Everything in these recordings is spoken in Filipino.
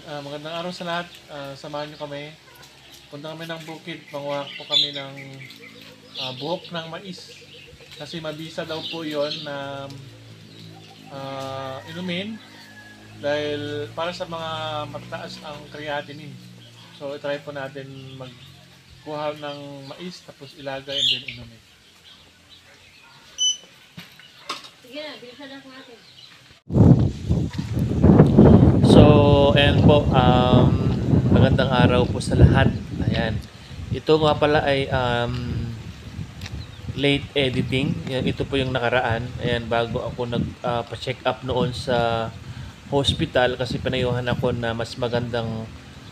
Magandang araw sa lahat. Samahan nyo kami. Punta kami ng bukid. Panguha po kami ng buhok ng mais. Kasi mabisa daw po yon na inumin. Dahil para sa mga mataas ang creatinine. So, try po natin magkuha ng mais tapos ilagay and then inumin. Sige na, bilisan lang natin. So, ayan po, magandang araw po sa lahat. Ayan. Ito nga pala ay late editing. Yan, ito po yung nakaraan. Ayan, bago ako nagpa-check up noon sa hospital kasi pinayuhan ako na mas magandang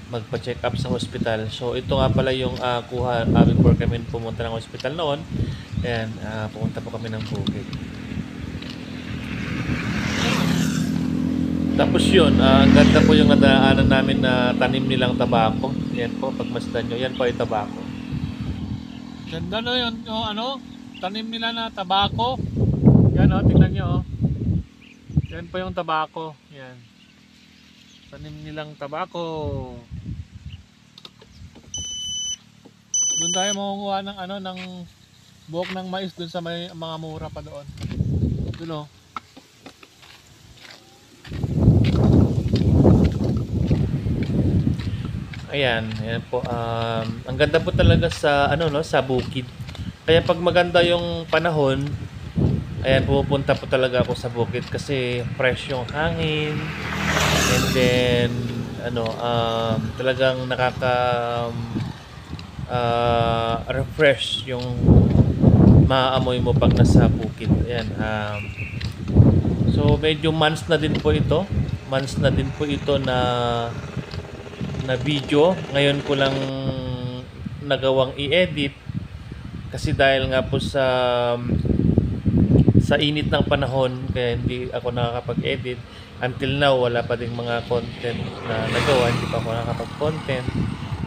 magpa-check up sa hospital. So, ito nga pala yung kuha before kami pumunta ng hospital noon. Ayan, pumunta po kami ng bukid. Tapos yun, ang ganda po yung nadaanan namin na tanim nilang tabako. Yan po, pagmasdan nyo, yan po ay tabako. Ganda no yung tanim nila na tabako. Yan tingnan nyo Yan po yung tabako. Yan. Tanim nilang tabako. Doon tayo makukuha ng ng buhok ng mais doon sa may mga mura pa doon. Doon Ayan, ayan po. Ang ganda po talaga sa sa bukid. Kaya pag maganda yung panahon, ayan, pupunta po talaga ako sa bukid kasi fresh yung hangin. And then talagang refresh yung maamoy mo pag nasa bukid. Ayan. So medyo months na din po ito. Months na din po ito na video. Ngayon ko lang nagawang i-edit kasi dahil nga po sa init ng panahon kaya hindi ako nakakapag-edit. Until now wala pa ding mga content na nagawa, hindi pa ako nakakapag-content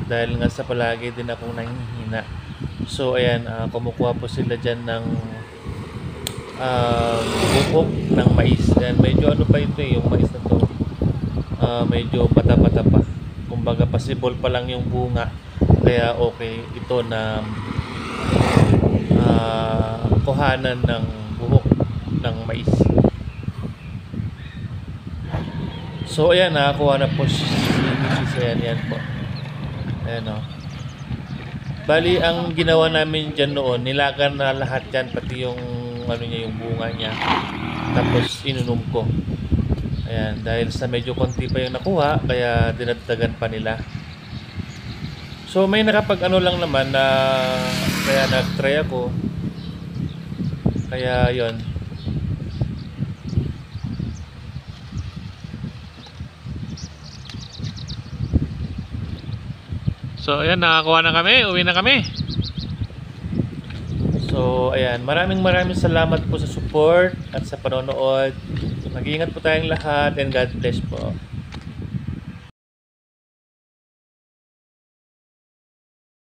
dahil nga sa palagi din akong nanghihina. So ayan, kumukuha po sila dyan ng buhok ng mais. Ayan, medyo pa ito yung mais na to, medyo pata-pata pa. Kumbaga possible pa lang yung bunga, kaya okay ito na kuhanan ng buhok ng mais. So ayan, nakakuha na po si Mrs. Yan po. Ayan Bali, ang ginawa namin dyan noon, nilagan na lahat dyan, pati yung yung bunga niya, tapos inunom ko. Ayan, dahil sa medyo konti pa yung nakuha, kaya dinagdagan pa nila. So may nakapag lang naman na kaya nag-try ako. Kaya yon. So ayan, nakakuha na kami, uwi na kami. So ayan, maraming salamat po sa support at sa panonood. Mag-iingat po tayong lahat and God bless po.